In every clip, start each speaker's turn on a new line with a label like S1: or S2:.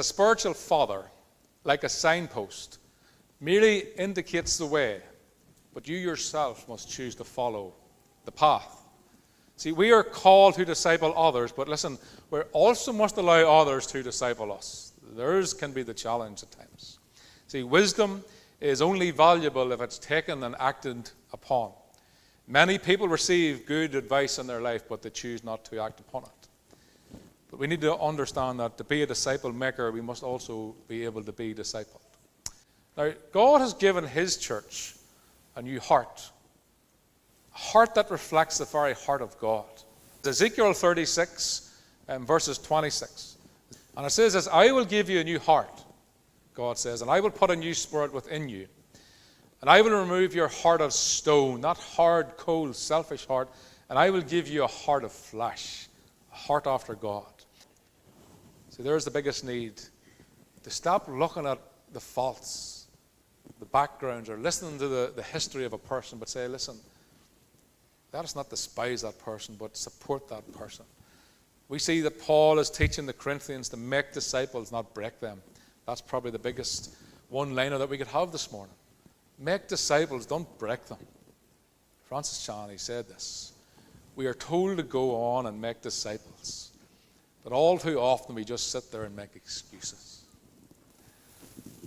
S1: A spiritual father, like a signpost, merely indicates the way, but you yourself must choose to follow the path. See, we are called to disciple others, but listen, we also must allow others to disciple us. Theirs can be the challenge at times. See, wisdom is only valuable if it's taken and acted upon. Many people receive good advice in their life, but they choose not to act upon it. But we need to understand that to be a disciple maker, we must also be able to be discipled. Now, God has given his church a new heart, a heart that reflects the very heart of God. Ezekiel 36, verses 26. And it says this, I will give you a new heart, God says, and I will put a new spirit within you. And I will remove your heart of stone, that hard, cold, selfish heart, and I will give you a heart of flesh, a heart after God. See, there's the biggest need, to stop looking at the faults, the backgrounds, or listening to the history of a person, but say, listen, let us not despise that person, but support that person. We see that Paul is teaching the Corinthians to make disciples, not break them. That's probably the biggest one-liner that we could have this morning. Make disciples, don't break them. Francis Chan, he said this. We are told to go on and make disciples. But all too often we just sit there and make excuses.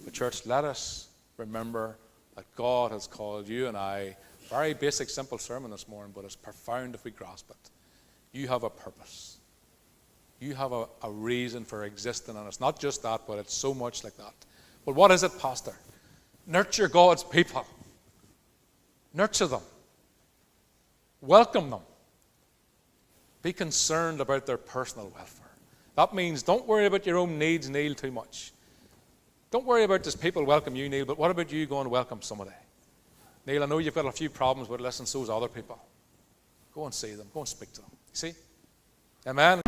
S1: But church, let us remember that God has called you and I, very basic, simple sermon this morning, but it's profound if we grasp it. You have a purpose. You have a reason for existing, and it's not just that, but it's so much like that. But what is it, Pastor? Nurture God's people. Nurture them. Welcome them. Be concerned about their personal welfare. That means don't worry about your own needs, Neil, too much. Don't worry about just people welcome you, Neil, but what about you going to welcome somebody? Neil, I know you've got a few problems, but listen, so's other people. Go and see them. Go and speak to them. You see? Amen.